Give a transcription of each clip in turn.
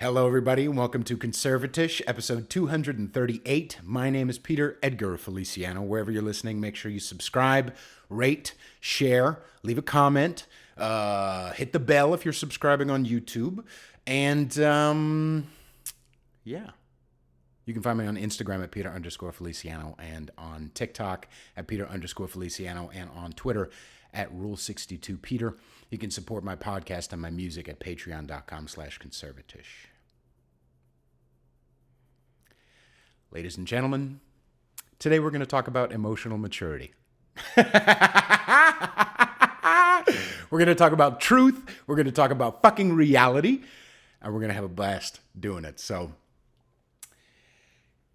Hello, everybody, and welcome to Conservatish, episode 238. My name is Peter Edgar Feliciano. Wherever you're listening, make sure you subscribe, rate, share, leave a comment, hit the bell if you're subscribing on YouTube, and yeah. You can find me on Instagram at Peter_Feliciano and on TikTok at Peter_Feliciano and on Twitter at Rule62Peter. You can support my podcast and my music at patreon.com/conservatish. Ladies and gentlemen, today we're going to talk about emotional maturity. We're going to talk about truth. We're going to talk about fucking reality. And we're going to have a blast doing it. So,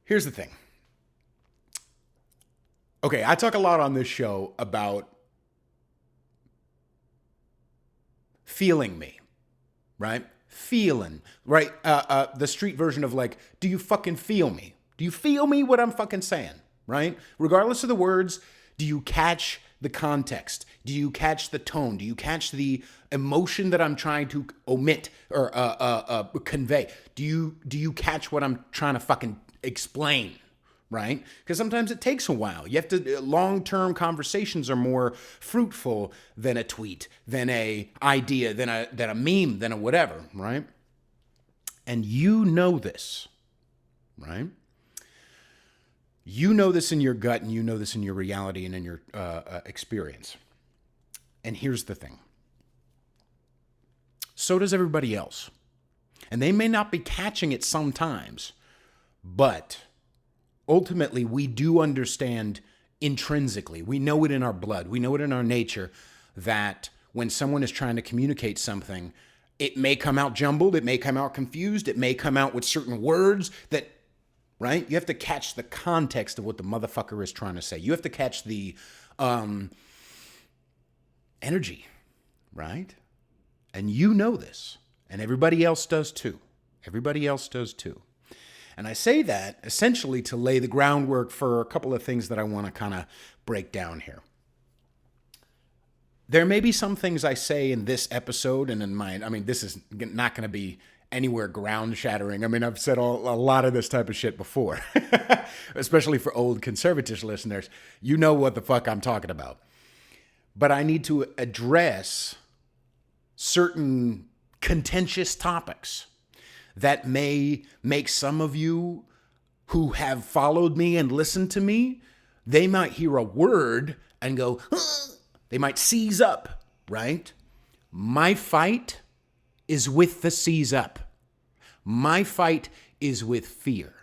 here's the thing. Okay, I talk a lot on this show about feeling me, right? Feeling, right? The street version of like, do you fucking feel me? Do you feel me what I'm fucking saying, right? Regardless of the words, do you catch the context? Do you catch the tone? Do you catch the emotion that I'm trying to omit or convey? Do you catch what I'm trying to fucking explain, right? Because sometimes it takes a while. You have to, long-term conversations are more fruitful than a tweet, than a idea, than a meme, than a whatever, right? And you know this, right? You know this in your gut, and you know this in your reality and in your experience. And here's the thing. So does everybody else. And they may not be catching it sometimes, but ultimately we do understand intrinsically. We know it in our blood. We know it in our nature that when someone is trying to communicate something, it may come out jumbled. It may come out confused. It may come out with certain words that, right? You have to catch the context of what the motherfucker is trying to say. You have to catch the energy, right? And you know this. And everybody else does too. Everybody else does too. And I say that essentially to lay the groundwork for a couple of things that I want to kind of break down here. There may be some things I say in this episode and in mine. I mean, this is not going to be anywhere ground-shattering. I mean, I've said a lot of this type of shit before, especially for old conservative listeners. You know what the fuck I'm talking about. But I need to address certain contentious topics that may make some of you who have followed me and listened to me, they might hear a word and go, they might seize up, right? My fight is with the seize up. My fight is with fear.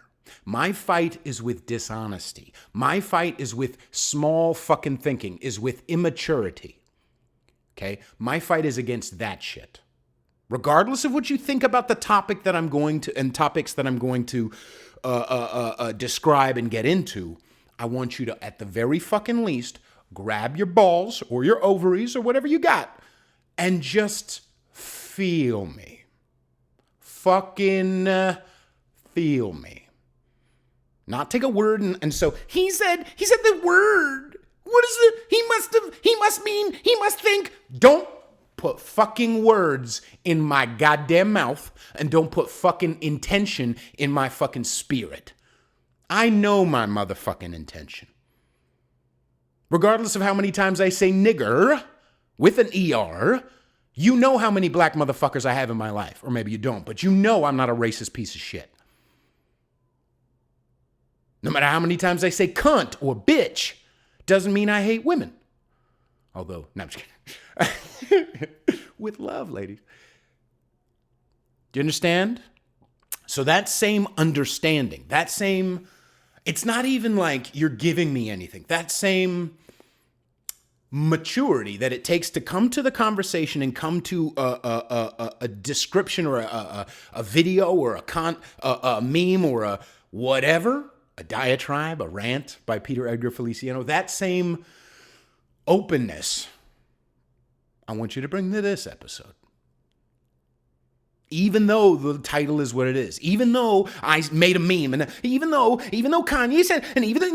My fight is with dishonesty. My fight is with small fucking thinking, is with immaturity. Okay? My fight is against that shit. Regardless of what you think about the topic that I'm going to, and topics that I'm going to describe and get into, I want you to, at the very fucking least, grab your balls or your ovaries or whatever you got and just feel me. Fucking feel me. Not take a word and so he said the word. What is it? He must think. Don't put fucking words in my goddamn mouth and don't put fucking intention in my fucking spirit. I know my motherfucking intention. Regardless of how many times I say nigger with an ER, you know how many black motherfuckers I have in my life. Or maybe you don't, but you know I'm not a racist piece of shit. No matter how many times I say cunt or bitch, doesn't mean I hate women. Although, no, I'm just kidding. With love, ladies. Do you understand? So that same understanding, it's not even like you're giving me anything. That same maturity that it takes to come to the conversation and come to a description or a video or a meme or a whatever, a diatribe, a rant by Peter Edgar Feliciano, that same openness, I want you to bring to this episode. Even though the title is what it is, even though I made a meme, and even though Kanye said, and even though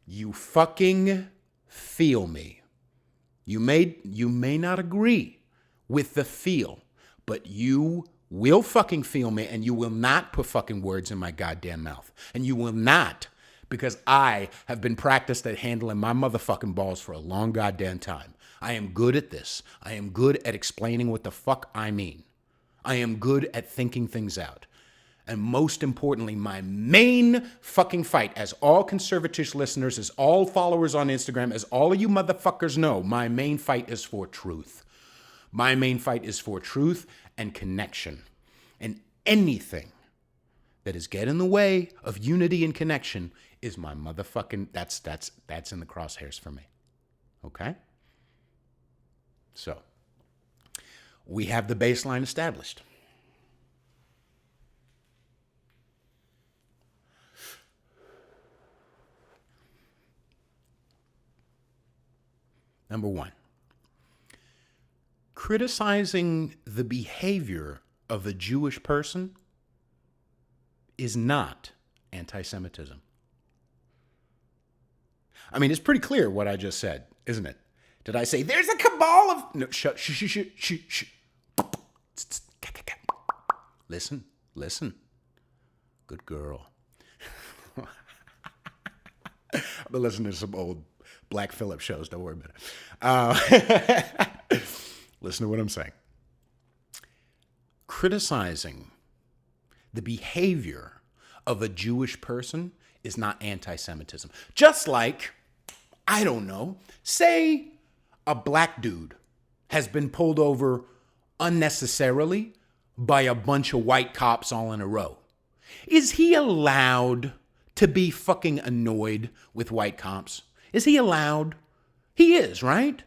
you fucking feel me. You may not agree with the feel, but you will fucking feel me, and you will not put fucking words in my goddamn mouth. And you will not, because I have been practiced at handling my motherfucking balls for a long goddamn time. I am good at this. I am good at explaining what the fuck I mean. I am good at thinking things out. And most importantly, my main fucking fight, as all conservatish listeners, as all followers on Instagram, as all of you motherfuckers know, my main fight is for truth. My main fight is for truth and connection. And anything that is get in the way of unity and connection is my motherfucking, that's in the crosshairs for me. Okay? So, we have the baseline established. Number one, criticizing the behavior of a Jewish person is not anti-Semitism. I mean, it's pretty clear what I just said, isn't it? Did I say there's a cabal of... No, shh. Listen. Good girl. I've been listening to some old Black Phillip shows. Don't worry about it. Listen to what I'm saying. Criticizing the behavior of a Jewish person is not anti-Semitism. Just like, I don't know, say a black dude has been pulled over unnecessarily by a bunch of white cops all in a row. Is he allowed to be fucking annoyed with white cops? Is he allowed? He is, right?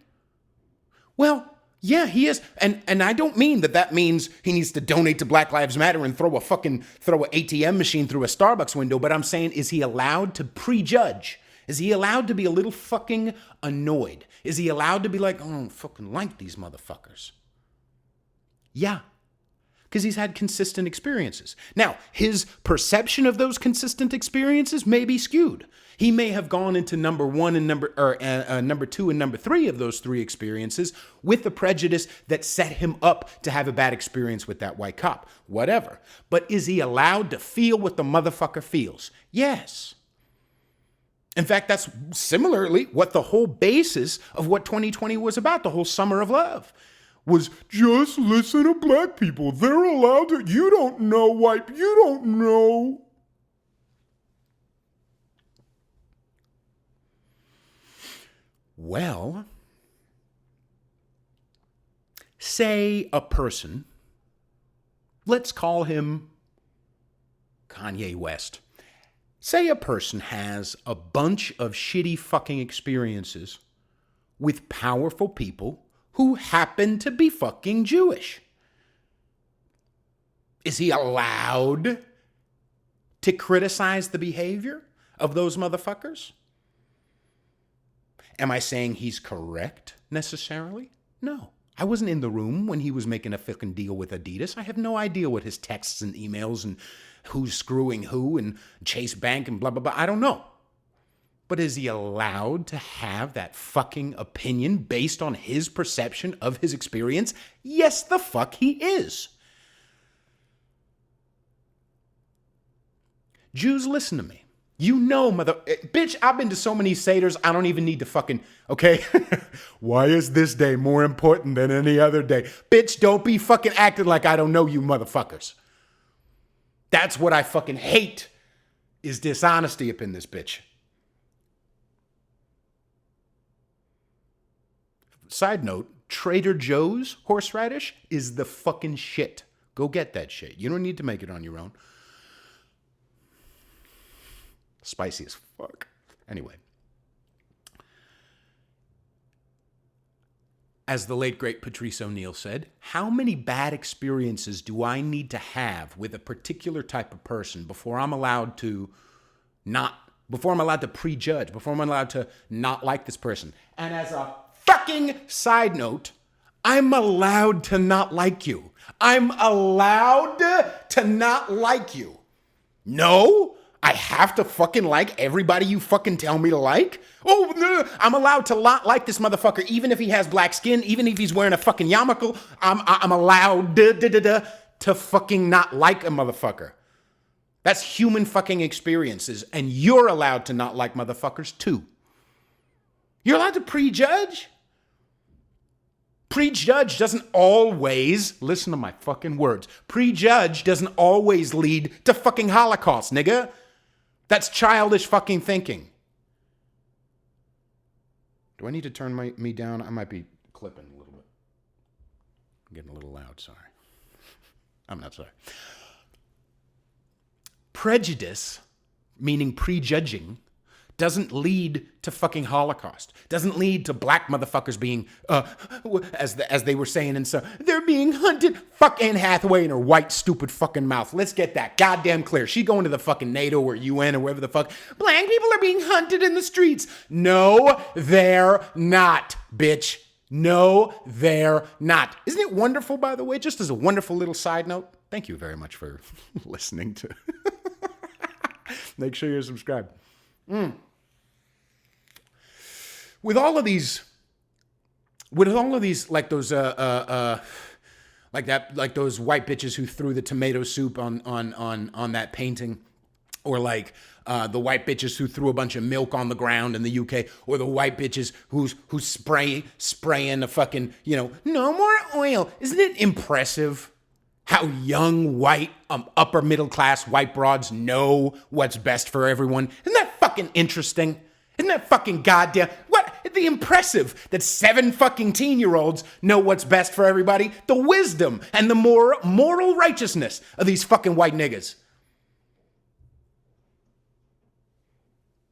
Well, yeah, he is. And I don't mean that means he needs to donate to Black Lives Matter and throw an ATM machine through a Starbucks window. But I'm saying, is he allowed to prejudge? Is he allowed to be a little fucking annoyed? Is he allowed to be like, oh, I don't fucking like these motherfuckers? Yeah. Because he's had consistent experiences. Now, his perception of those consistent experiences may be skewed. He may have gone into number one and number two and number three of those three experiences with the prejudice that set him up to have a bad experience with that white cop. Whatever. But is he allowed to feel what the motherfucker feels? Yes. In fact, that's similarly what the whole basis of what 2020 was about, the whole summer of love. Was just listen to black people. They're allowed to. You don't know white. You don't know. Well, say a person, let's call him Kanye West. Say a person has a bunch of shitty fucking experiences with powerful people who happen to be fucking Jewish. Is he allowed to criticize the behavior of those motherfuckers? Am I saying he's correct necessarily? No. I wasn't in the room when he was making a fucking deal with Adidas. I have no idea what his texts and emails and who's screwing who and Chase Bank and blah, blah, blah. I don't know. But is he allowed to have that fucking opinion based on his perception of his experience? Yes, the fuck he is. Jews, listen to me. You know, bitch, I've been to so many Seders, I don't even need to fucking, okay? Why is this day more important than any other day? Bitch, don't be fucking acting like I don't know you motherfuckers. That's what I fucking hate, is dishonesty up in this bitch. Side note, Trader Joe's horseradish is the fucking shit. Go get that shit. You don't need to make it on your own. Spicy as fuck. Anyway. As the late, great Patrice O'Neill said, how many bad experiences do I need to have with a particular type of person before I'm allowed to prejudge, before I'm allowed to not like this person? And as a fucking side note, I'm allowed to not like you. I'm allowed to not like you. No, I have to fucking like everybody you fucking tell me to like? Oh, no, I'm allowed to not like this motherfucker even if he has black skin, even if he's wearing a fucking yarmulke. I'm allowed to fucking not like a motherfucker. That's human fucking experiences, and you're allowed to not like motherfuckers too. You're allowed to prejudge. Prejudge doesn't always, listen to my fucking words, prejudge doesn't always lead to fucking Holocaust, nigga. That's childish fucking thinking. Do I need to turn me down? I might be clipping a little bit. I'm getting a little loud, sorry. I'm not sorry. Prejudice, meaning prejudging, doesn't lead to fucking Holocaust. Doesn't lead to black motherfuckers being, as they were saying, and so they're being hunted. Fuck Anne Hathaway and her white stupid fucking mouth. Let's get that goddamn clear. She going to the fucking NATO or UN or wherever the fuck. Black people are being hunted in the streets. No, they're not, bitch. No, they're not. Isn't it wonderful, by the way? Just as a wonderful little side note. Thank you very much for listening to. Make sure you're subscribed. With all of these, like those, like those white bitches who threw the tomato soup on that painting, or like the white bitches who threw a bunch of milk on the ground in the UK, or the white bitches who spraying the fucking, no more oil. Isn't it impressive how young, white, upper middle class white broads know what's best for everyone? Isn't that fucking interesting? Isn't that fucking goddamn... What? The impressive that 7 fucking teen-year-olds know what's best for everybody. The wisdom and the moral righteousness of these fucking white niggas.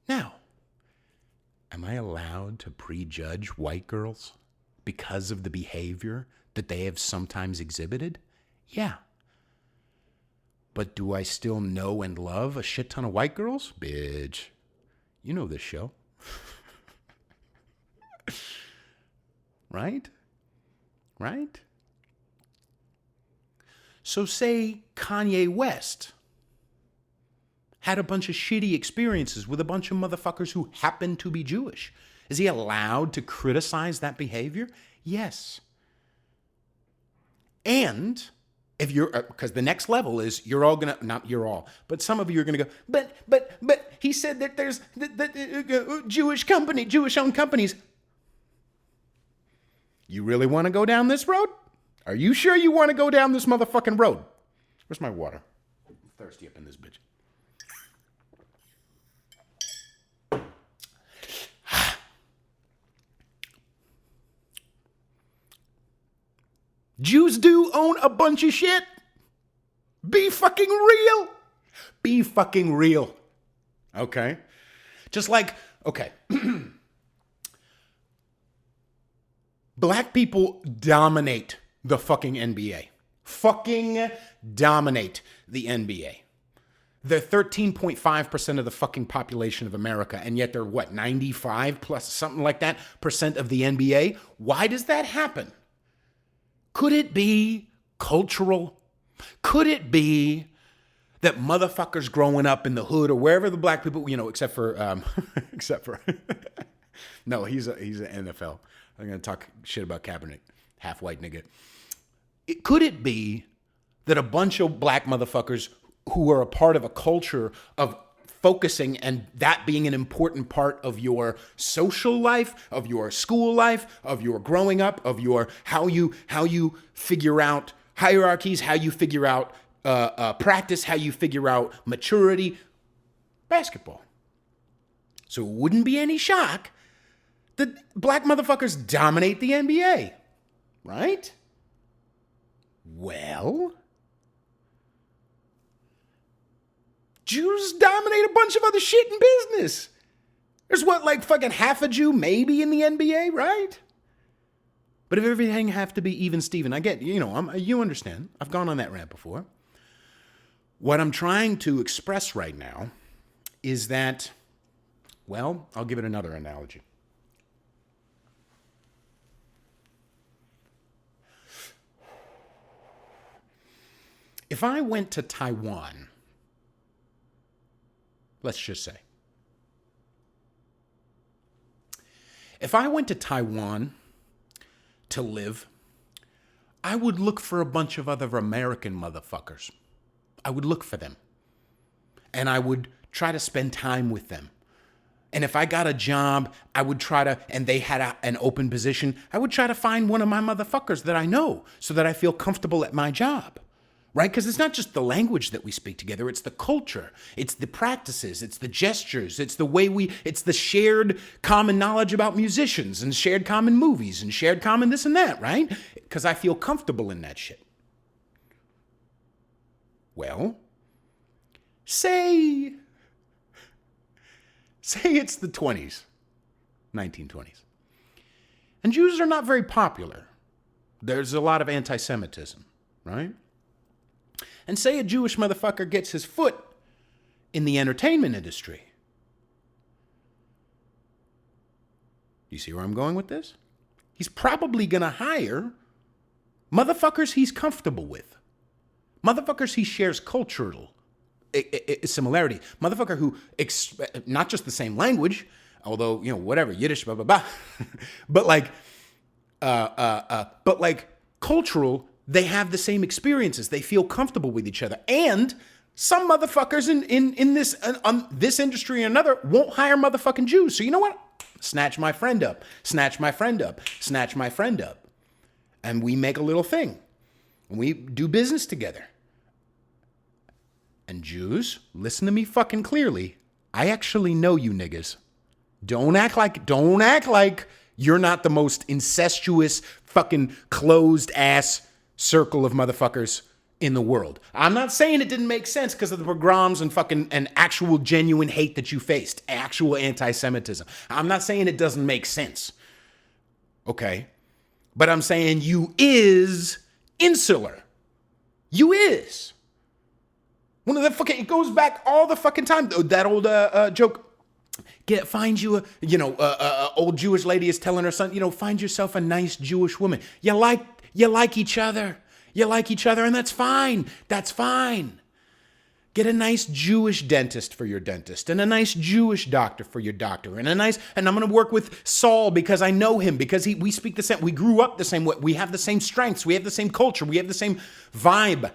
Now, am I allowed to prejudge white girls because of the behavior that they have sometimes exhibited? Yeah. But do I still know and love a shit ton of white girls? Bitch. You know this show. Right? Right? So say Kanye West had a bunch of shitty experiences with a bunch of motherfuckers who happen to be Jewish. Is he allowed to criticize that behavior? Yes. And if you're, because the next level is you're all gonna, not you're all, but some of you are gonna go, but he said that there's Jewish-owned companies. You really want to go down this road? Are you sure you want to go down this motherfucking road? Where's my water? I'm thirsty up in this bitch. Jews do own a bunch of shit. Be fucking real. Be fucking real. Okay? Just like, okay. Black people dominate the fucking NBA. Fucking dominate the NBA. They're 13.5% of the fucking population of America, and yet they're what, 95 plus something like that percent of the NBA? Why does that happen? Could it be cultural? Could it be that motherfuckers growing up in the hood or wherever the black people, except for, no, he's an NFL. I'm going to talk shit about Kaepernick, half white nigga. Could it be that a bunch of black motherfuckers who are a part of a culture of focusing and that being an important part of your social life, of your school life, of your growing up, of your how you figure out hierarchies, how you figure out practice, how you figure out maturity, basketball. So it wouldn't be any shock that black motherfuckers dominate the NBA, right? Well, Jews dominate a bunch of other shit in business. There's what, like fucking half a Jew maybe in the NBA, right? But if everything have to be even Steven, I get, you understand. I've gone on that rant before. What I'm trying to express right now is that, well, I'll give it another analogy. If I went to Taiwan, let's just say, if I went to Taiwan to live, I would look for a bunch of other American motherfuckers. I would look for them. And I would try to spend time with them. And if I got a job, I would try to, and they had an open position, I would try to find one of my motherfuckers that I know so that I feel comfortable at my job. Right? Because it's not just the language that we speak together, it's the culture, it's the practices, it's the gestures, it's the way it's the shared common knowledge about musicians and shared common movies and shared common this and that, right? Because I feel comfortable in that shit. Well, say it's the 1920s. And Jews are not very popular. There's a lot of anti-Semitism, right? And say a Jewish motherfucker gets his foot in the entertainment industry. You see where I'm going with this? He's probably going to hire motherfuckers he's comfortable with. Motherfuckers he shares cultural similarity. Motherfucker who, not just the same language, although, whatever, Yiddish, blah, blah, blah. but like cultural, they have the same experiences. They feel comfortable with each other. And some motherfuckers in this industry and another won't hire motherfucking Jews. So you know what? Snatch my friend up. Snatch my friend up. Snatch my friend up. And we make a little thing. And we do business together. And Jews, listen to me fucking clearly. I actually know you niggas. Don't act like you're not the most incestuous, fucking closed ass circle of motherfuckers in the world. I'm not saying it didn't make sense because of the pogroms and actual genuine hate that you faced, actual anti-Semitism. I'm not saying it doesn't make sense. Okay? But I'm saying you is insular. You is. One of the fucking, it goes back all the fucking time. That old joke. Find you a old Jewish lady is telling her son, find yourself a nice Jewish woman. You like each other. You like each other, and that's fine. That's fine. Get a nice Jewish dentist for your dentist, and a nice Jewish doctor for your doctor, and I'm going to work with Saul because I know him, because we speak the same, we grew up the same way, we have the same strengths, we have the same culture, we have the same vibe.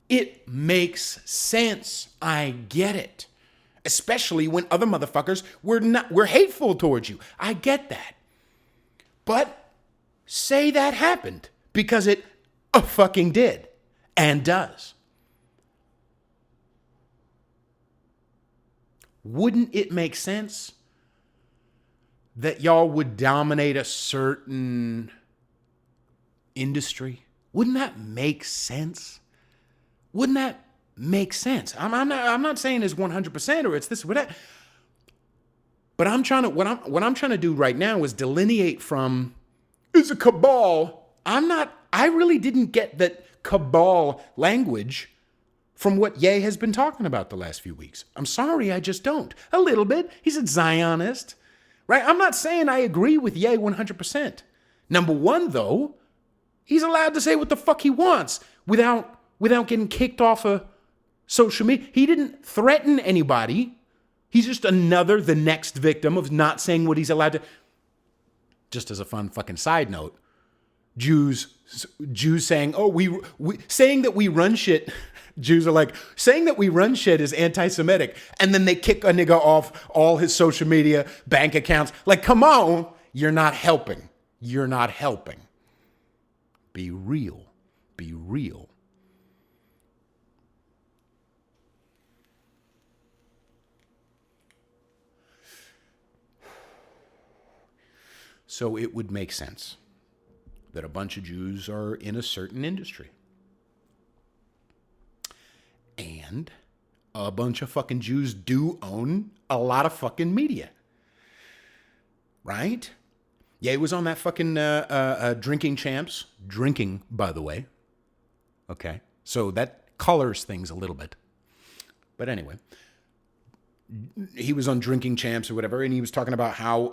It makes sense. I get it. Especially when other motherfuckers were hateful towards you. I get that. But say that happened, because it fucking did and does. Wouldn't it make sense that y'all would dominate a certain industry? Wouldn't that make sense? Wouldn't that make sense? I'm not saying it's 100% or it's this or that. But what I'm trying to do right now is delineate from, is a cabal. I really didn't get that cabal language from what Ye has been talking about the last few weeks. I'm sorry, I just don't. A little bit. He's a Zionist, right? I'm not saying I agree with Ye 100%. Number one, though, he's allowed to say what the fuck he wants without getting kicked off of social media. He didn't threaten anybody. He's just the next victim of not saying what he's allowed to. Just as a fun fucking side note, Jews saying, saying that we run shit. Jews are like, saying that we run shit is anti-Semitic. And then they kick a nigga off all his social media, bank accounts. Like, come on, you're not helping. You're not helping. Be real. Be real. So it would make sense that a bunch of Jews are in a certain industry. And a bunch of fucking Jews do own a lot of fucking media. Right? Yeah, he was on that fucking Drinking Champs. Drinking, by the way. Okay. So that colors things a little bit. But anyway, he was on Drinking Champs or whatever, and he was talking about how,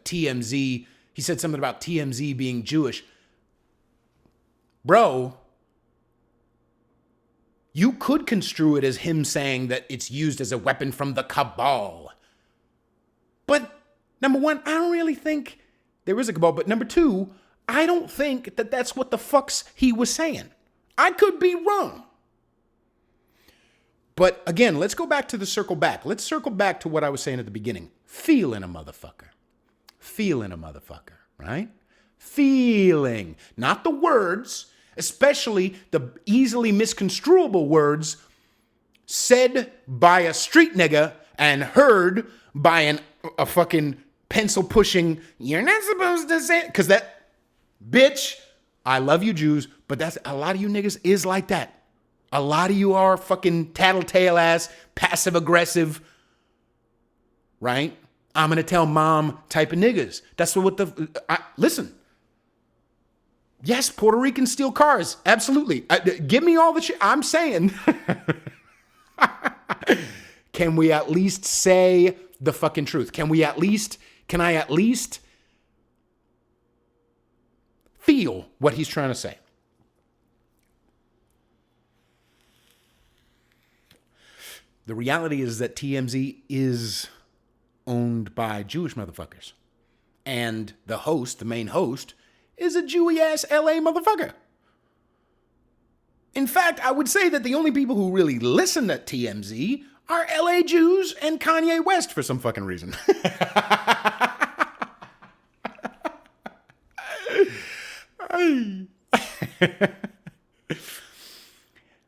TMZ, he said something about TMZ being Jewish. Bro, you could construe it as him saying that it's used as a weapon from the cabal. But number one, I don't really think there is a cabal. But number two, I don't think that that's what the fucks he was saying. I could be wrong. But again, let's go back to the circle back. Let's circle back to what I was saying at the beginning. Feeling a motherfucker. Feeling a motherfucker, right? Feeling. Not the words, especially the easily misconstruable words said by a street nigga and heard by a fucking pencil pushing, you're not supposed to say, because that, bitch, I love you Jews, but that's, a lot of you niggas is like that. A lot of you are fucking tattletale ass, passive aggressive, right? I'm going to tell mom type of niggas. That's what listen. Yes, Puerto Ricans steal cars. Absolutely. Give me all the shit. I'm saying, can we at least say the fucking truth? Can I at least feel what he's trying to say? The reality is that TMZ is owned by Jewish motherfuckers. And the host, the main host, is a Jewy-ass LA motherfucker. In fact, I would say that the only people who really listen to TMZ are LA Jews and Kanye West for some fucking reason.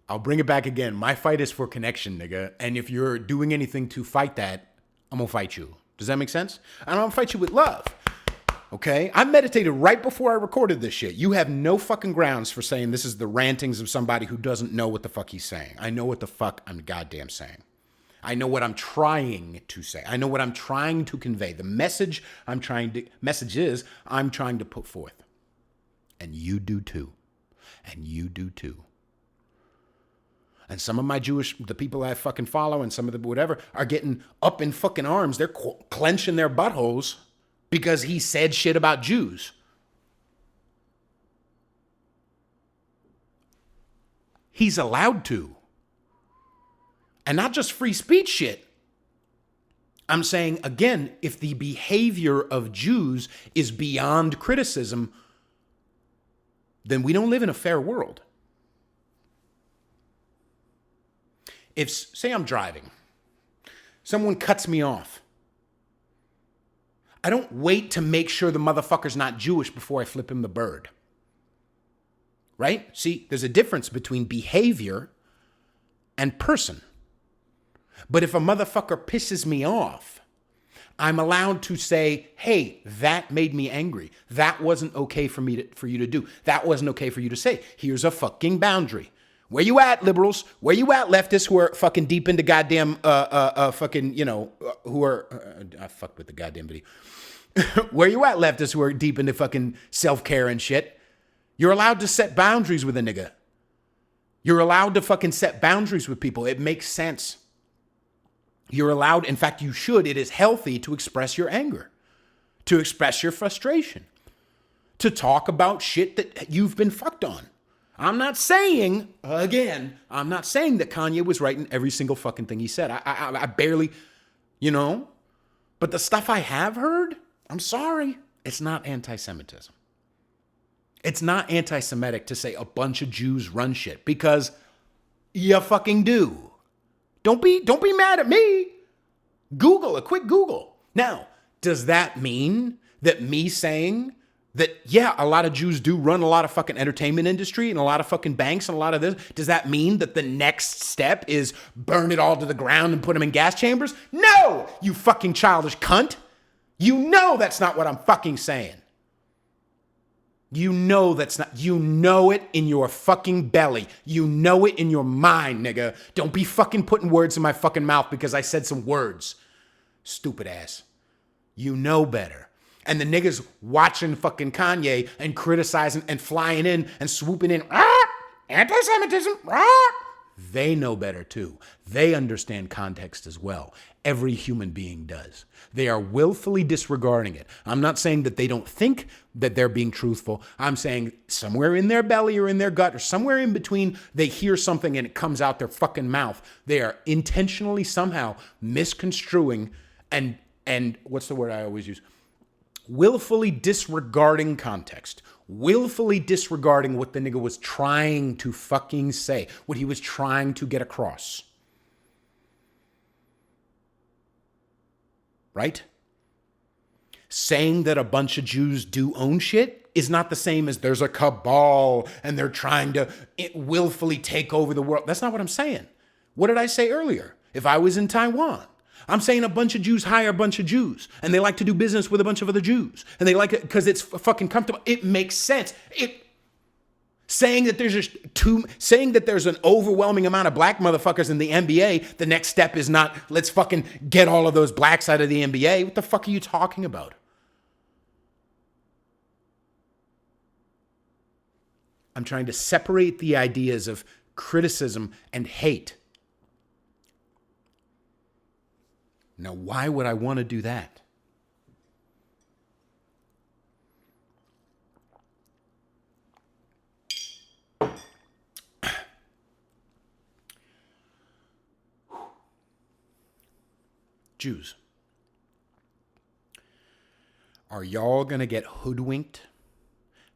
I'll bring it back again. My fight is for connection, nigga. And if you're doing anything to fight that, I'm gonna fight you. Does that make sense? And I'm gonna fight you with love. Okay? I meditated right before I recorded this shit. You have no fucking grounds for saying this is the rantings of somebody who doesn't know what the fuck he's saying. I know what the fuck I'm goddamn saying. I know what I'm trying to say. I know what I'm trying to convey. The message I'm trying to put forth. And you do too. And you do too. And some of my the people I fucking follow and some of the whatever are getting up in fucking arms. They're clenching their buttholes because he said shit about Jews. He's allowed to. And not just free speech shit. I'm saying, again, if the behavior of Jews is beyond criticism, then we don't live in a fair world. If, say I'm driving, someone cuts me off, I don't wait to make sure the motherfucker's not Jewish before I flip him the bird. Right? See, there's a difference between behavior and person. But if a motherfucker pisses me off, I'm allowed to say, hey, that made me angry. That wasn't okay for you to do. That wasn't okay for you to say. Here's a fucking boundary. Where you at, liberals? Where you at, leftists who are fucking deep into goddamn, fucking, who are, I fucked with the goddamn video. Where you at, leftists who are deep into fucking self-care and shit? You're allowed to set boundaries with a nigga. You're allowed to fucking set boundaries with people. It makes sense. You're allowed, in fact, you should. It is healthy to express your anger, to express your frustration, to talk about shit that you've been fucked on. I'm not saying, again, I'm not saying that Kanye was right in every single fucking thing he said. I barely, but the stuff I have heard, I'm sorry, it's not anti-Semitism. It's not anti-Semitic to say a bunch of Jews run shit, because you fucking do. Don't be mad at me. Google, a quick Google. Now, does that mean that me saying that, yeah, a lot of Jews do run a lot of fucking entertainment industry and a lot of fucking banks and a lot of this, does that mean that the next step is burn it all to the ground and put them in gas chambers? No, you fucking childish cunt. You know that's not what I'm fucking saying. You know that's not, you know it in your fucking belly. You know it in your mind, nigga. Don't be fucking putting words in my fucking mouth because I said some words. Stupid ass. You know better. And the niggas watching fucking Kanye and criticizing and flying in and swooping in. Anti-Semitism. They know better too. They understand context as well. Every human being does. They are willfully disregarding it. I'm not saying that they don't think that they're being truthful. I'm saying somewhere in their belly or in their gut or somewhere in between, they hear something and it comes out their fucking mouth. They are intentionally somehow misconstruing and what's the word I always use? Willfully disregarding context. willfully disregarding what the nigga was trying to fucking say, what he was trying to get across. Right? Saying that a bunch of Jews do own shit is not the same as there's a cabal and they're trying to willfully take over the world. That's not what I'm saying. What did I say earlier? If I was in Taiwan, I'm saying a bunch of Jews hire a bunch of Jews and they like to do business with a bunch of other Jews and they like it because it's fucking comfortable. It makes sense. Saying that there's an overwhelming amount of black motherfuckers in the NBA, the next step is not let's fucking get all of those blacks out of the NBA. What the fuck are you talking about? I'm trying to separate the ideas of criticism and hate. Now, why would I want to do that? Jews, are y'all going to get hoodwinked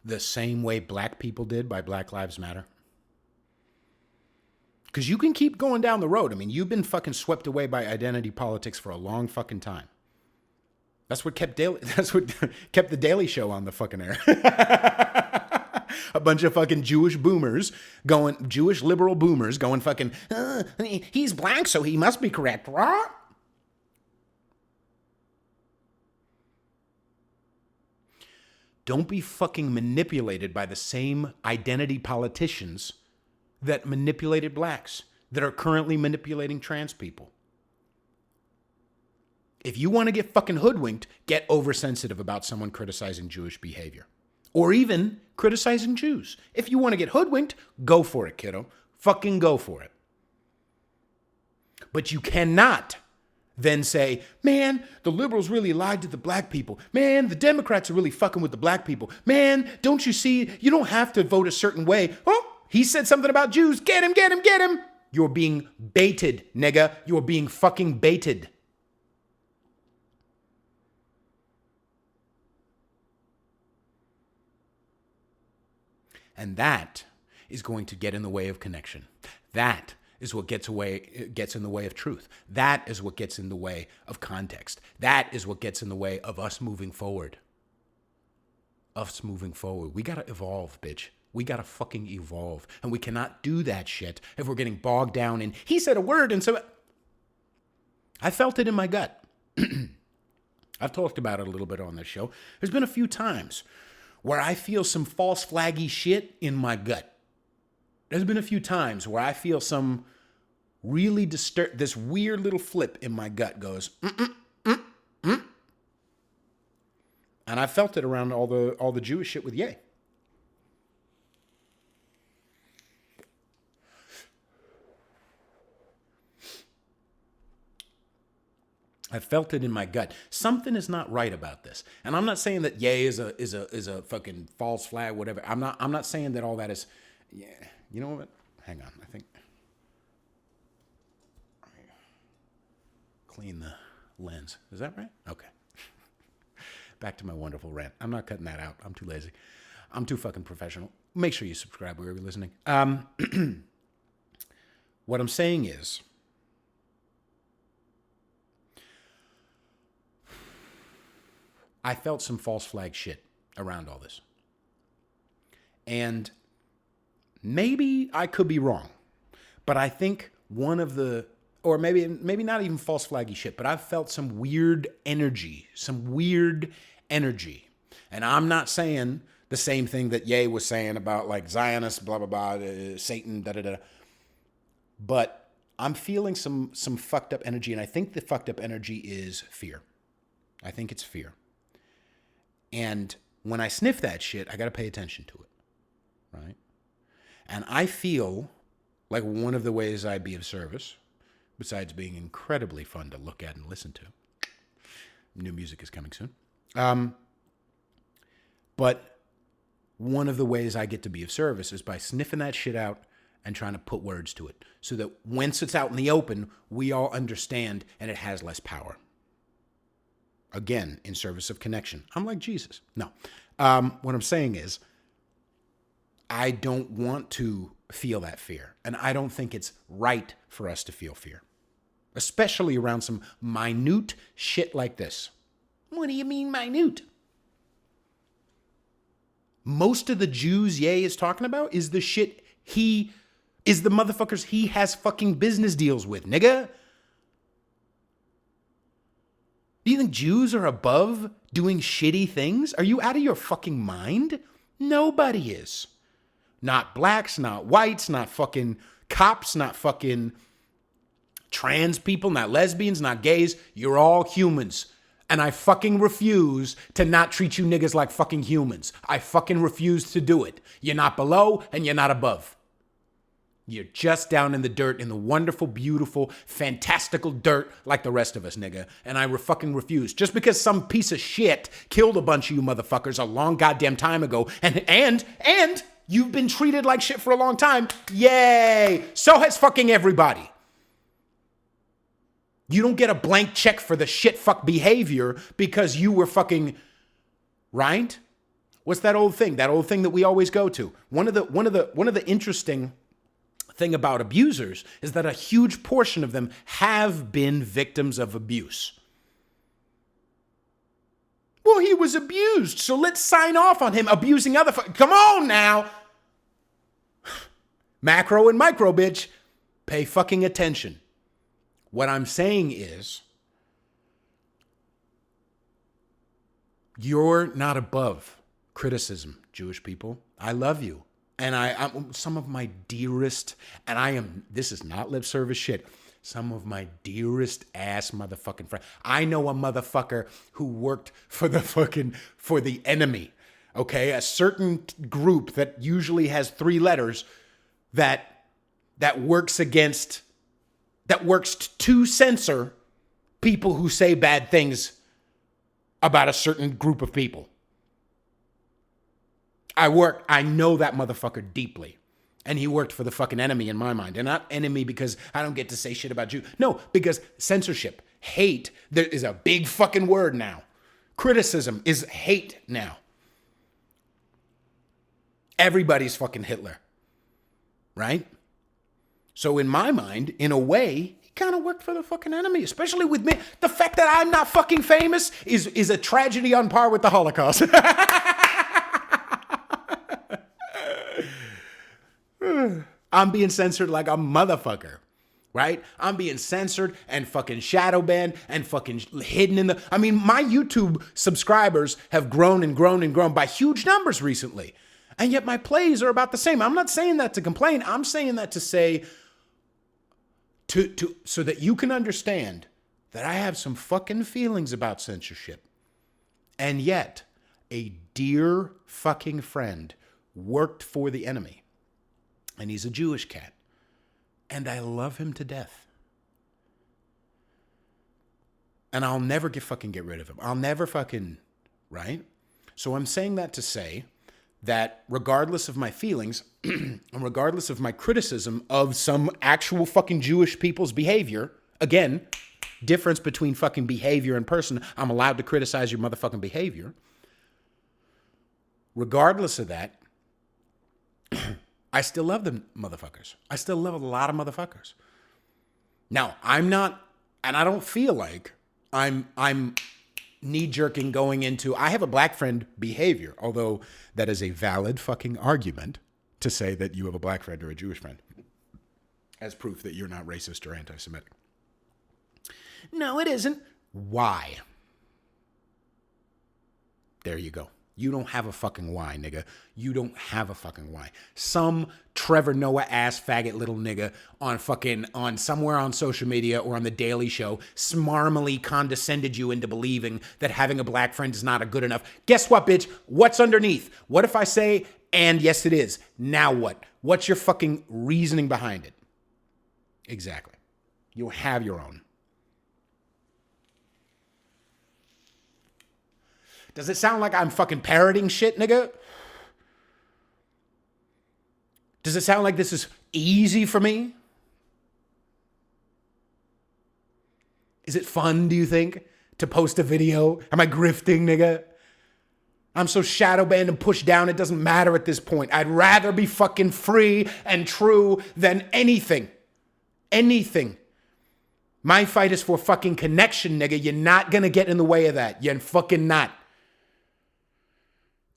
the same way black people did by Black Lives Matter? Because you can keep going down the road. I mean, you've been fucking swept away by identity politics for a long fucking time. That's what kept the Daily Show on the fucking air. A bunch of fucking Jewish liberal boomers going fucking, he's black, so he must be correct, right? Don't be fucking manipulated by the same identity politicians that manipulated blacks, that are currently manipulating trans people. If you want to get fucking hoodwinked, get oversensitive about someone criticizing Jewish behavior. Or even criticizing Jews. If you want to get hoodwinked, go for it, kiddo. Fucking go for it. But you cannot then say, man, the liberals really lied to the black people. Man, the Democrats are really fucking with the black people. Man, don't you see, you don't have to vote a certain way. Oh, he said something about Jews. Get him, get him, get him. You're being baited, nigga. You're being fucking baited. And that is going to get in the way of connection. That is what gets in the way of truth. That is what gets in the way of context. That is what gets in the way of us moving forward. Us moving forward. We gotta evolve, bitch. We gotta fucking evolve. And we cannot do that shit if we're getting bogged down in, he said a word and so... I felt it in my gut. I've talked about it a little bit on this show. There's been a few times where I feel some false flaggy shit in my gut. There's been a few times where I feel some really this weird little flip in my gut goes, And I felt it around all the Jewish shit with Ye. I felt it in my gut. Something is not right about this. And I'm not saying that Ye is a fucking false flag, whatever. I'm not saying that all that is, yeah. You know what? Hang on. I think. Clean the lens. Is that right? Okay. Back to my wonderful rant. I'm not cutting that out. I'm too lazy. I'm too fucking professional. Make sure you subscribe wherever you're listening. What I'm saying is, I felt some false flag shit around all this. And maybe I could be wrong, but I think one of the, or maybe not even false flaggy shit, but I've felt some weird energy. And I'm not saying the same thing that Ye was saying about like Zionists, blah, blah, blah, Satan, da-da-da. But I'm feeling some fucked up energy, and I think the fucked up energy is fear. I think it's fear. And when I sniff that shit, I got to pay attention to it, right? And I feel like one of the ways I'd be of service, besides being incredibly fun to look at and listen to, new music is coming soon, but one of the ways I get to be of service is by sniffing that shit out and trying to put words to it so that once it's out in the open, we all understand and it has less power. Again, in service of connection. I'm like Jesus. No. What I'm saying is, I don't want to feel that fear. And I don't think it's right for us to feel fear, especially around some minute shit like this. What do you mean minute? Most of the Jews Ye is talking about is the shit is the motherfuckers he has fucking business deals with, nigga. Do you think Jews are above doing shitty things? Are you out of your fucking mind? Nobody is. Not blacks, not whites, not fucking cops, not fucking trans people, not lesbians, not gays. You're all humans. And I fucking refuse to not treat you niggas like fucking humans. I fucking refuse to do it. You're not below and you're not above. You're just down in the dirt, in the wonderful, beautiful, fantastical dirt like the rest of us, nigga. And I fucking refuse. Just because some piece of shit killed a bunch of you motherfuckers a long goddamn time ago, and you've been treated like shit for a long time, yay! So has fucking everybody. You don't get a blank check for the shit fuck behavior because you were fucking, right? What's that old thing? That old thing that we always go to. One of the interesting thing about abusers is that a huge portion of them have been victims of abuse. Well, he was abused, so let's sign off on him abusing other come on now. Macro and micro, bitch. Pay fucking attention. What I'm saying is, you're not above criticism, Jewish people. I love you. And I'm some of my dearest, and this is not lip service shit, some of my dearest ass motherfucking friends. I know a motherfucker who worked for the enemy, okay? A certain group that usually has 3 letters that works to censor people who say bad things about a certain group of people. I know that motherfucker deeply. And he worked for the fucking enemy in my mind. And not enemy because I don't get to say shit about you. No, because censorship, hate, there is a big fucking word now. Criticism is hate now. Everybody's fucking Hitler. Right? So in my mind, in a way, he kind of worked for the fucking enemy, especially with me. The fact that I'm not fucking famous is a tragedy on par with the Holocaust. I'm being censored like a motherfucker, right? I'm being censored and fucking shadow banned and fucking hidden in the... I mean, my YouTube subscribers have grown and grown and grown by huge numbers recently. And yet my plays are about the same. I'm not saying that to complain. I'm saying that to say... so that you can understand that I have some fucking feelings about censorship. And yet, a dear fucking friend worked for the enemy. And he's a Jewish cat. And I love him to death. And I'll never fucking get rid of him. I'll never fucking, right? So I'm saying that to say that regardless of my feelings, and regardless of my criticism of some actual fucking Jewish people's behavior, again, difference between fucking behavior and person, I'm allowed to criticize your motherfucking behavior. Regardless of that, I still love them motherfuckers. I still love a lot of motherfuckers. Now, I'm not, and I don't feel like I'm knee-jerking going into, I have a black friend behavior, although that is a valid fucking argument to say that you have a black friend or a Jewish friend as proof that you're not racist or anti-Semitic. No, it isn't. Why? There you go. You don't have a fucking why, nigga. You don't have a fucking why. Some Trevor Noah ass faggot little nigga on somewhere on social media or on the Daily Show smarmily condescended you into believing that having a black friend is not a good enough. Guess what, bitch? What's underneath? What if I say, and yes it is. Now what? What's your fucking reasoning behind it? Exactly. You'll have your own. Does it sound like I'm fucking parroting shit, nigga? Does it sound like this is easy for me? Is it fun, do you think, to post a video? Am I grifting, nigga? I'm so shadow banned and pushed down, it doesn't matter at this point. I'd rather be fucking free and true than anything. Anything. My fight is for fucking connection, nigga. You're not gonna get in the way of that. You're fucking not.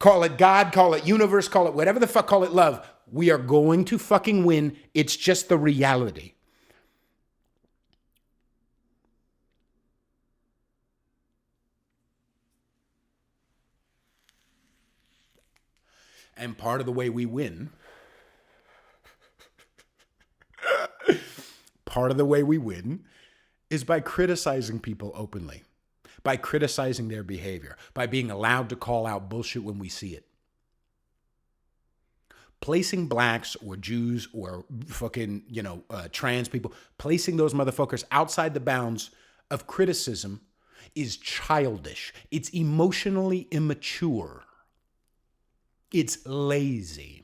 Call it God, call it universe, call it whatever the fuck, call it love. We are going to fucking win. It's just the reality. And part of the way we win, is by criticizing people openly, by criticizing their behavior, by being allowed to call out bullshit when we see it. Placing blacks or Jews or fucking, trans people, placing those motherfuckers outside the bounds of criticism is childish. It's emotionally immature. It's lazy.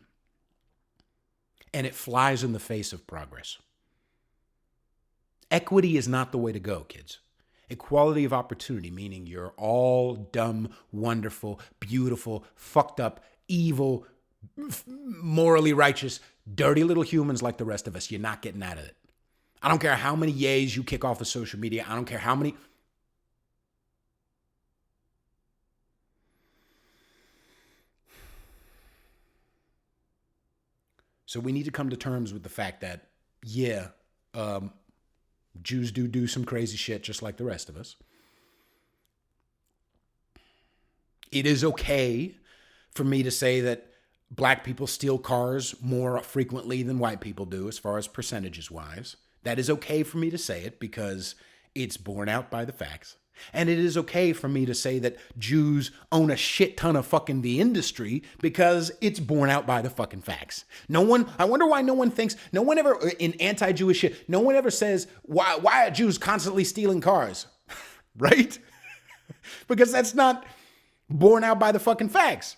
And it flies in the face of progress. Equity is not the way to go, kids. Equality of opportunity, meaning you're all dumb, wonderful, beautiful, fucked up, evil, morally righteous, dirty little humans like the rest of us. You're not getting out of it. I don't care how many yays you kick off of social media. I don't care how many... So we need to come to terms with the fact that, Jews do some crazy shit just like the rest of us. It is okay for me to say that black people steal cars more frequently than white people do as far as percentages wise. That is okay for me to say it because it's borne out by the facts. And it is okay for me to say that Jews own a shit ton of fucking the industry because it's borne out by the fucking facts. I wonder why no one ever, in anti-Jewish shit, no one ever says, why are Jews constantly stealing cars? Right? Because that's not borne out by the fucking facts.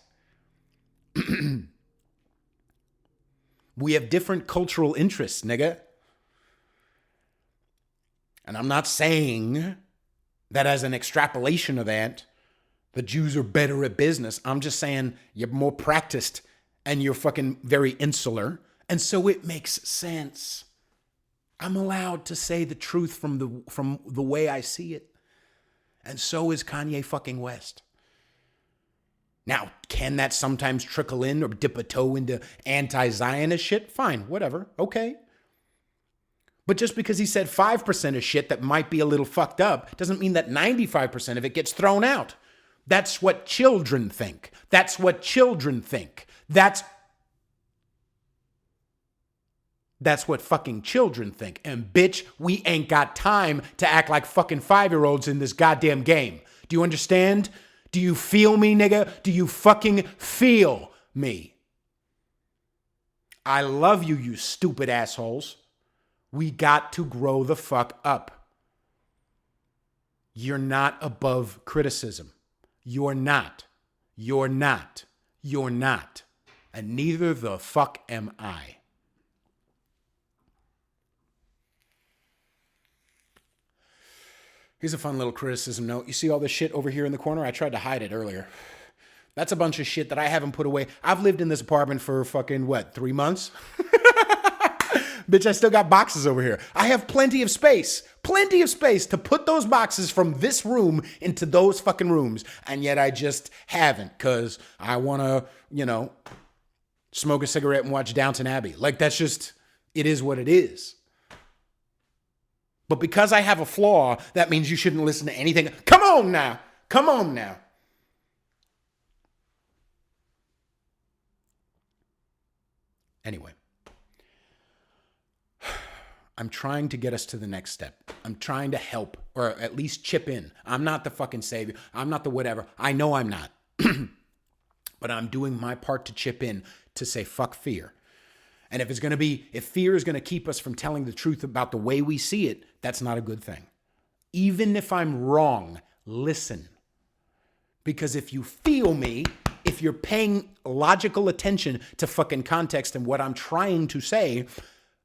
We have different cultural interests, nigga. And I'm not saying that as an extrapolation of that, the Jews are better at business. I'm just saying you're more practiced and you're fucking very insular. And so it makes sense. I'm allowed to say the truth from the way I see it. And so is Kanye fucking West. Now, can that sometimes trickle in or dip a toe into anti-Zionist shit? Fine, whatever, okay. But just because he said 5% of shit that might be a little fucked up doesn't mean that 95% of it gets thrown out. That's what children think. That's what fucking children think. And bitch, we ain't got time to act like fucking 5-year-olds in this goddamn game. Do you understand? Do you feel me, nigga? Do you fucking feel me? I love you, you stupid assholes. We got to grow the fuck up. You're not above criticism. You're not. And neither the fuck am I. Here's a fun little criticism note. You see all this shit over here in the corner? I tried to hide it earlier. That's a bunch of shit that I haven't put away. I've lived in this apartment for fucking, 3 months? Bitch, I still got boxes over here. I have plenty of space to put those boxes from this room into those fucking rooms. And yet I just haven't because I want to, smoke a cigarette and watch Downton Abbey. Like, that's just, it is what it is. But because I have a flaw, that means you shouldn't listen to anything. Come on now. Anyway. I'm trying to get us to the next step. I'm trying to help or at least chip in. I'm not the fucking savior. I'm not the whatever. I know I'm not. But I'm doing my part to chip in to say fuck fear. And if fear is going to keep us from telling the truth about the way we see it, that's not a good thing. Even if I'm wrong, listen. Because if you feel me, if you're paying logical attention to fucking context and what I'm trying to say,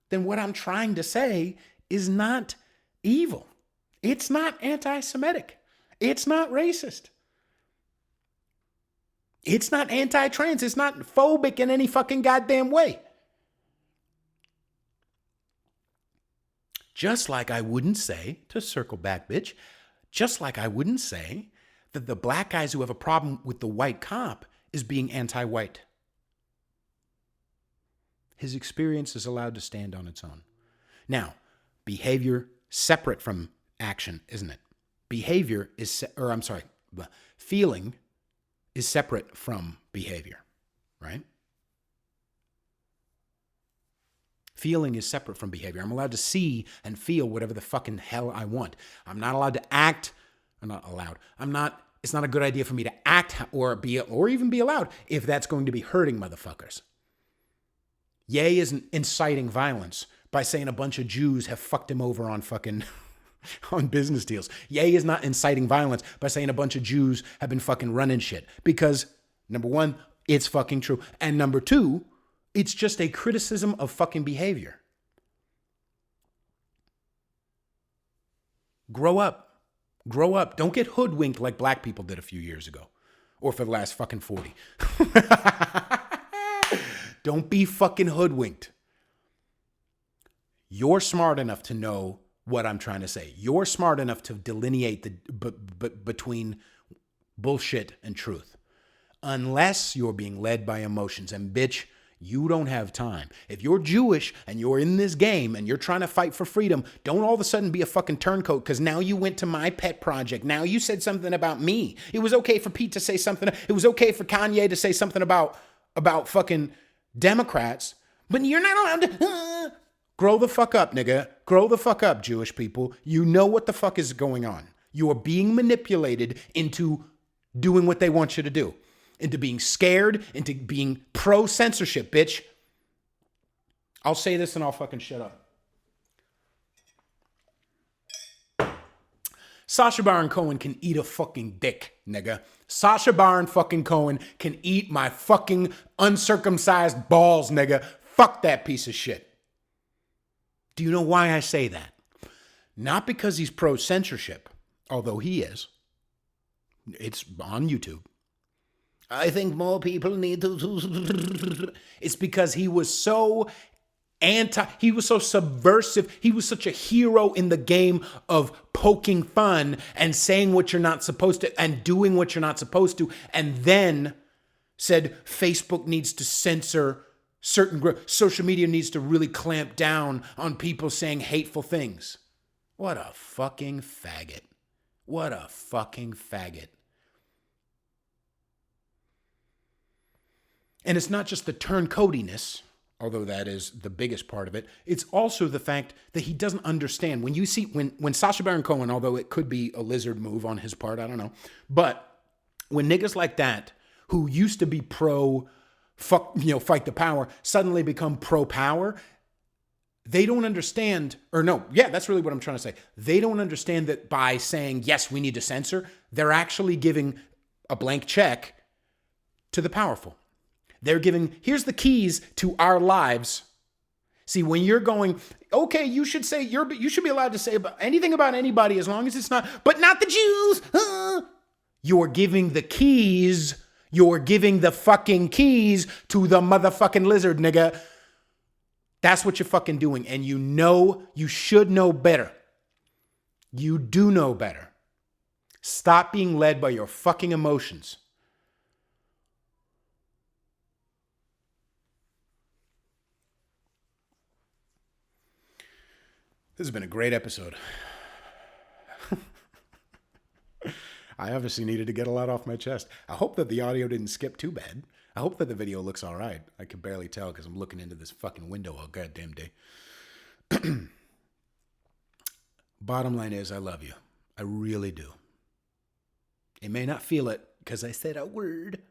then what I'm trying to say is not evil. It's not anti-Semitic. It's not racist. It's not anti-trans. It's not phobic in any fucking goddamn way. Just like I wouldn't say, to circle back, bitch, just like I wouldn't say that the black guys who have a problem with the white cop is being anti-white. His experience is allowed to stand on its own. Now, behavior separate from action, isn't it? Feeling is separate from behavior, right? Feeling is separate from behavior. I'm allowed to see and feel whatever the fucking hell I want. I'm not allowed to act. I'm not allowed. It's not a good idea for me to act or even be allowed if that's going to be hurting motherfuckers. Ye isn't inciting violence by saying a bunch of Jews have fucked him over on fucking on business deals. Ye is not inciting violence by saying a bunch of Jews have been fucking running shit. Because, number one, it's fucking true. And number two, it's just a criticism of fucking behavior. Grow up. Grow up. Don't get hoodwinked like black people did a few years ago. Or for the last fucking 40. Don't be fucking hoodwinked. You're smart enough to know what I'm trying to say. You're smart enough to delineate between bullshit and truth. Unless you're being led by emotions. And bitch, you don't have time. If you're Jewish and you're in this game and you're trying to fight for freedom, don't all of a sudden be a fucking turncoat because now you went to my pet project. Now you said something about me. It was okay for Pete to say something. It was okay for Kanye to say something about fucking Democrats. But you're not allowed to... Grow the fuck up, nigga. Grow the fuck up, Jewish people. You know what the fuck is going on. You are being manipulated into doing what they want you to do. Into being scared, into being pro-censorship, bitch. I'll say this and I'll fucking shut up. Sacha Baron Cohen can eat a fucking dick, nigga. Sacha Baron fucking Cohen can eat my fucking uncircumcised balls, nigga. Fuck that piece of shit. Do you know why I say that? Not because he's pro-censorship, although he is. It's on YouTube. I think more people need to... It's because he was so he was so subversive. He was such a hero in the game of poking fun and saying what you're not supposed to and doing what you're not supposed to, and then said Facebook needs to censor social media needs to really clamp down on people saying hateful things. What a fucking faggot. What a fucking faggot. And it's not just the turncoatiness, although that is the biggest part of it. It's also the fact that he doesn't understand. When you see, when Sacha Baron Cohen, although it could be a lizard move on his part, I don't know. But when niggas like that, who used to be fight the power, suddenly become pro-power, they don't understand, that's really what I'm trying to say. They don't understand that by saying, yes, we need to censor, they're actually giving a blank check to the powerful. They're giving, here's the keys to our lives. See, when you're going, okay, you should be allowed to say anything about anybody as long as it's not, but not the Jews. You're giving the keys. You're giving the fucking keys to the motherfucking lizard, nigga. That's what you're fucking doing. And you should know better. You do know better. Stop being led by your fucking emotions. This has been a great episode. I obviously needed to get a lot off my chest. I hope that the audio didn't skip too bad. I hope that the video looks all right. I can barely tell because I'm looking into this fucking window all goddamn day. Bottom line is, I love you. I really do. You may not feel it because I said a word,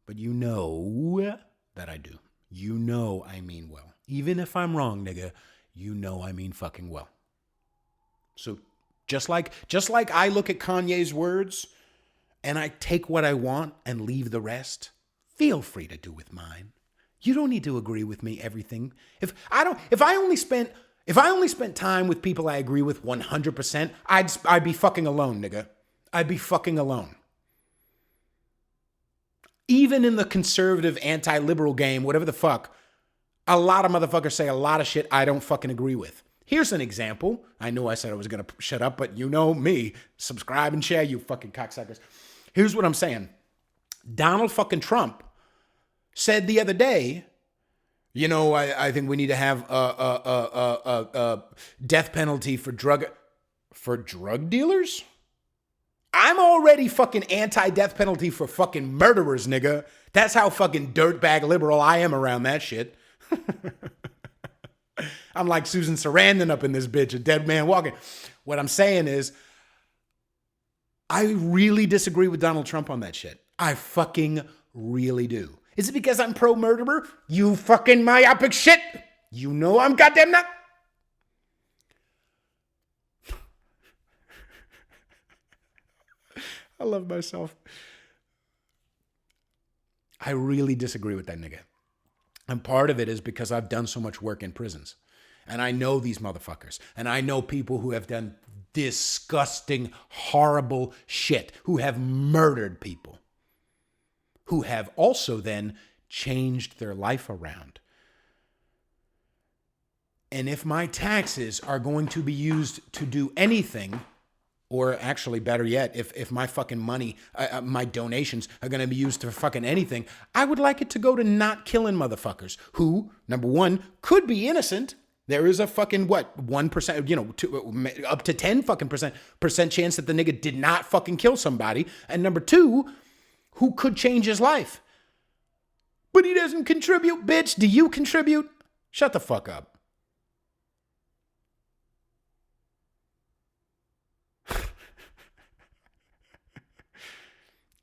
but you know that I do. You know I mean well. Even if I'm wrong, nigga, you know I mean fucking well. So just like I look at Kanye's words and I take what I want and leave the rest, feel free to do with mine. You don't need to agree with me everything. If I only spent time with people I agree with 100%, I'd be fucking alone, nigga. I'd be fucking alone. Even in the conservative, anti-liberal game, whatever the fuck, a lot of motherfuckers say a lot of shit I don't fucking agree with. Here's an example. I know I said I was going to shut up, but you know me. Subscribe and share, you fucking cocksuckers. Here's what I'm saying. Donald fucking Trump said the other day, you know, I think we need to have a death penalty for drug dealers? I'm already fucking anti-death penalty for fucking murderers, nigga. That's how fucking dirtbag liberal I am around that shit. I'm like Susan Sarandon up in this bitch, a dead man walking. What I'm saying is, I really disagree with Donald Trump on that shit. I fucking really do. Is it because I'm pro-murderer? You fucking myopic shit. You know I'm goddamn not. I love myself. I really disagree with that nigga. And part of it is because I've done so much work in prisons. And I know these motherfuckers. And I know people who have done disgusting, horrible shit, who have murdered people, who have also then changed their life around. And if my taxes are going to be used to do anything, or actually better yet, if my fucking money, my donations are going to be used for fucking anything, I would like it to go to not killing motherfuckers who, number one, could be innocent. There is a fucking, 1%, you know, up to 10 fucking percent chance that the nigga did not fucking kill somebody. And number two, who could change his life. But he doesn't contribute, bitch. Do you contribute? Shut the fuck up.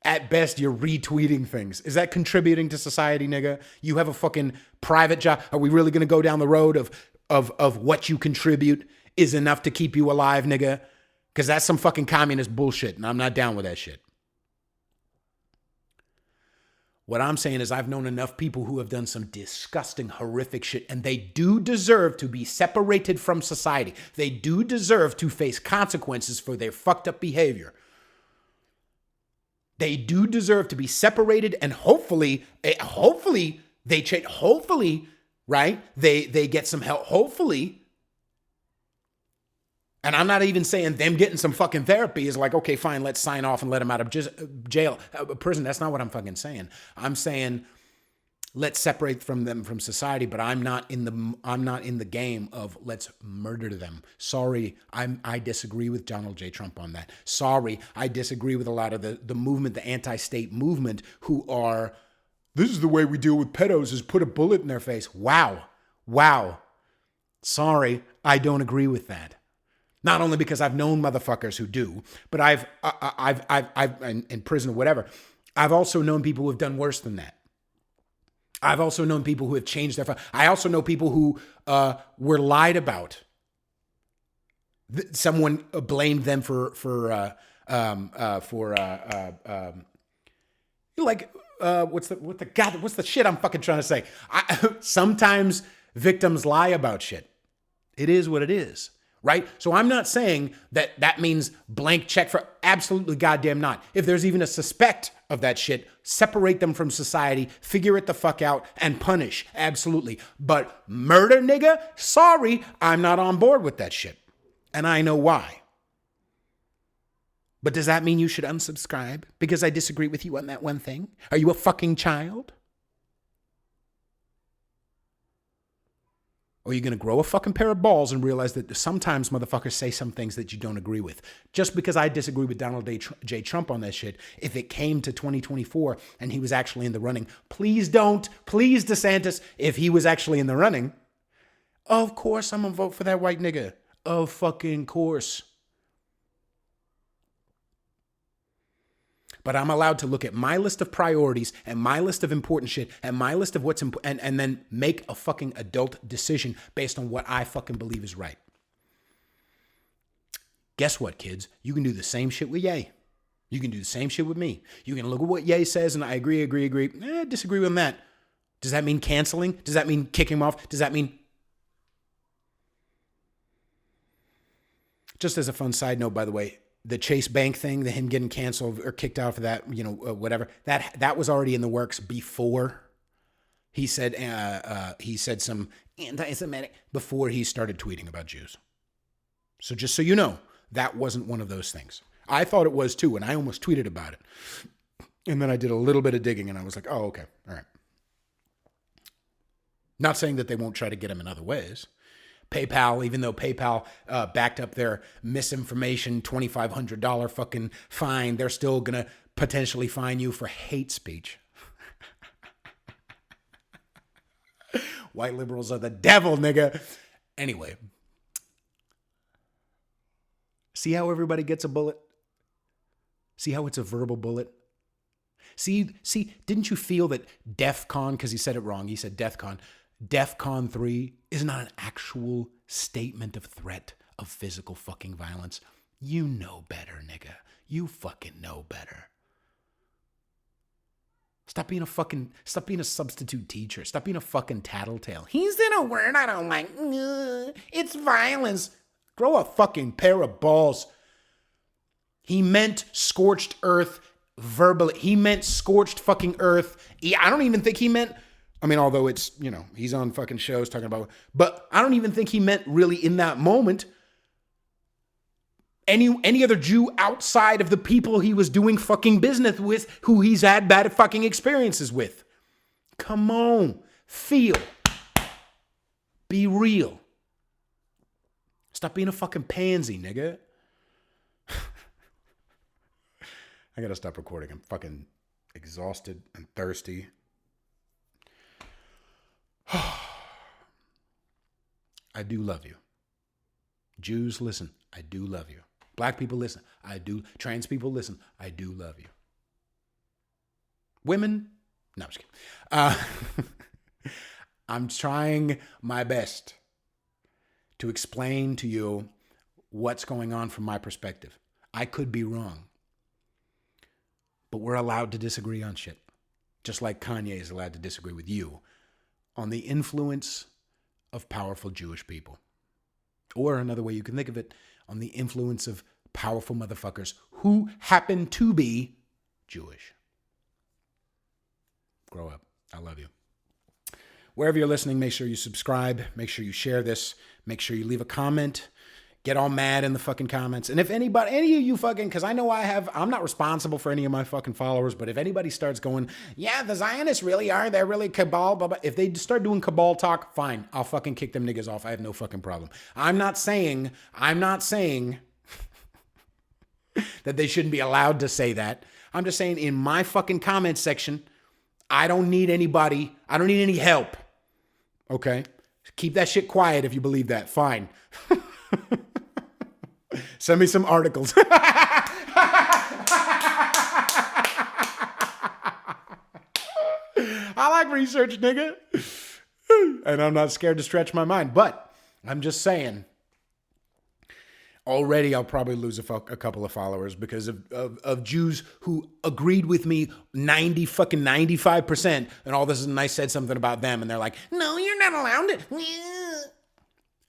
At best, you're retweeting things. Is that contributing to society, nigga? You have a fucking private job. Are we really going to go down the road of what you contribute is enough to keep you alive, nigga? Because that's some fucking communist bullshit, and I'm not down with that shit. What I'm saying is I've known enough people who have done some disgusting, horrific shit, and they do deserve to be separated from society. They do deserve to face consequences for their fucked up behavior. They do deserve to be separated, and hopefully they change. Hopefully, right? They get some help. Hopefully, and I'm not even saying them getting some fucking therapy is like, okay, fine, let's sign off and let them out of jail, prison. That's not what I'm fucking saying. I'm saying let's separate them from society, but I'm not in the game of let's murder them. Sorry, I disagree with Donald J. Trump on that. Sorry, I disagree with a lot of the movement, the anti-state movement, who are, this is the way we deal with pedos, is put a bullet in their face. Wow. Sorry, I don't agree with that. Not only because I've known motherfuckers who do, but I've in prison or whatever, I've also known people who have done worse than that. I've also known people who have changed their. I also know people who were lied about. Someone blamed them for what's the shit I'm fucking trying to say? Sometimes victims lie about shit. It is what it is. Right? So I'm not saying that means blank check for absolutely goddamn not. If there's even a suspect of that shit, separate them from society, figure it the fuck out, and punish. Absolutely. But murder, nigga? Sorry, I'm not on board with that shit. And I know why. But does that mean you should unsubscribe because I disagree with you on that one thing? Are you a fucking child? Or are you going to grow a fucking pair of balls and realize that sometimes motherfuckers say some things that you don't agree with? Just because I disagree with Donald J. Trump on that shit, if it came to 2024 and he was actually in the running, please DeSantis, if he was actually in the running, of course I'm going to vote for that white nigga. Of fucking course. But I'm allowed to look at my list of priorities and my list of important shit and my list of what's important and then make a fucking adult decision based on what I fucking believe is right. Guess what, kids? You can do the same shit with Ye. You can do the same shit with me. You can look at what Ye says and I agree. Disagree with that. Does that mean canceling? Does that mean kicking him off? Does that mean... Just as a fun side note, by the way, the Chase Bank thing, him getting canceled or kicked out for that, whatever, that was already in the works before he said some anti-Semitic, before he started tweeting about Jews. So just so you know, that wasn't one of those things. I thought it was too, and I almost tweeted about it. And then I did a little bit of digging, and I was like, oh, okay, all right. Not saying that they won't try to get him in other ways. PayPal, even though PayPal backed up their misinformation $2,500 fucking fine, they're still going to potentially fine you for hate speech. White liberals are the devil, nigga. Anyway. See how everybody gets a bullet? See how it's a verbal bullet? See, didn't you feel that DEF CON, because he said it wrong, he said DEF CON. DEF CON 3 is not an actual statement of threat of physical fucking violence. You know better, nigga. You fucking know better. Stop being a substitute teacher. Stop being a fucking tattletale. He said a word I don't like. It's violence. Grow a fucking pair of balls. He meant scorched earth verbally. He meant scorched fucking earth. I don't even think he meant, although it's, he's on fucking shows talking about, but I don't even think he meant really in that moment any other Jew outside of the people he was doing fucking business with, who he's had bad fucking experiences with. Come on. Feel. Be real. Stop being a fucking pansy, nigga. I gotta stop recording. I'm fucking exhausted and thirsty. I do love you. Jews, listen. I do love you. Black people, listen. I do. Trans people, listen. I do love you. Women? No, I'm just kidding. I'm trying my best to explain to you what's going on from my perspective. I could be wrong. But we're allowed to disagree on shit. Just like Kanye is allowed to disagree with you on the influence of powerful Jewish people. Or another way you can think of it, on the influence of powerful motherfuckers who happen to be Jewish. Grow up. I love you. Wherever you're listening, make sure you subscribe. Make sure you share this. Make sure you leave a comment. Get all mad in the fucking comments. And if any of you fucking, because I know I'm not responsible for any of my fucking followers, but if anybody starts going, yeah, the Zionists really are, they're really cabal, blah, blah. If they start doing cabal talk, fine. I'll fucking kick them niggas off. I have no fucking problem. I'm not saying that they shouldn't be allowed to say that. I'm just saying in my fucking comment section, I don't need anybody. I don't need any help. Okay? Keep that shit quiet if you believe that. Fine. Send me some articles. I like research, nigga. And I'm not scared to stretch my mind. But I'm just saying, already I'll probably lose a couple of followers because of Jews who agreed with me 95%. And all of a sudden I said something about them and they're like, no, you're not allowed to.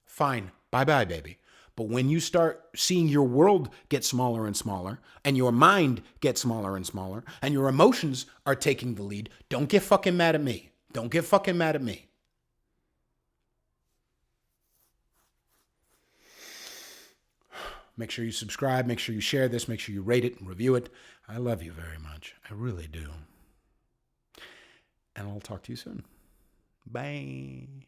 Fine. Bye-bye, baby. But when you start seeing your world get smaller and smaller, and your mind get smaller and smaller, and your emotions are taking the lead, don't get fucking mad at me. Don't get fucking mad at me. Make sure you subscribe. Make sure you share this. Make sure you rate it and review it. I love you very much. I really do. And I'll talk to you soon. Bye.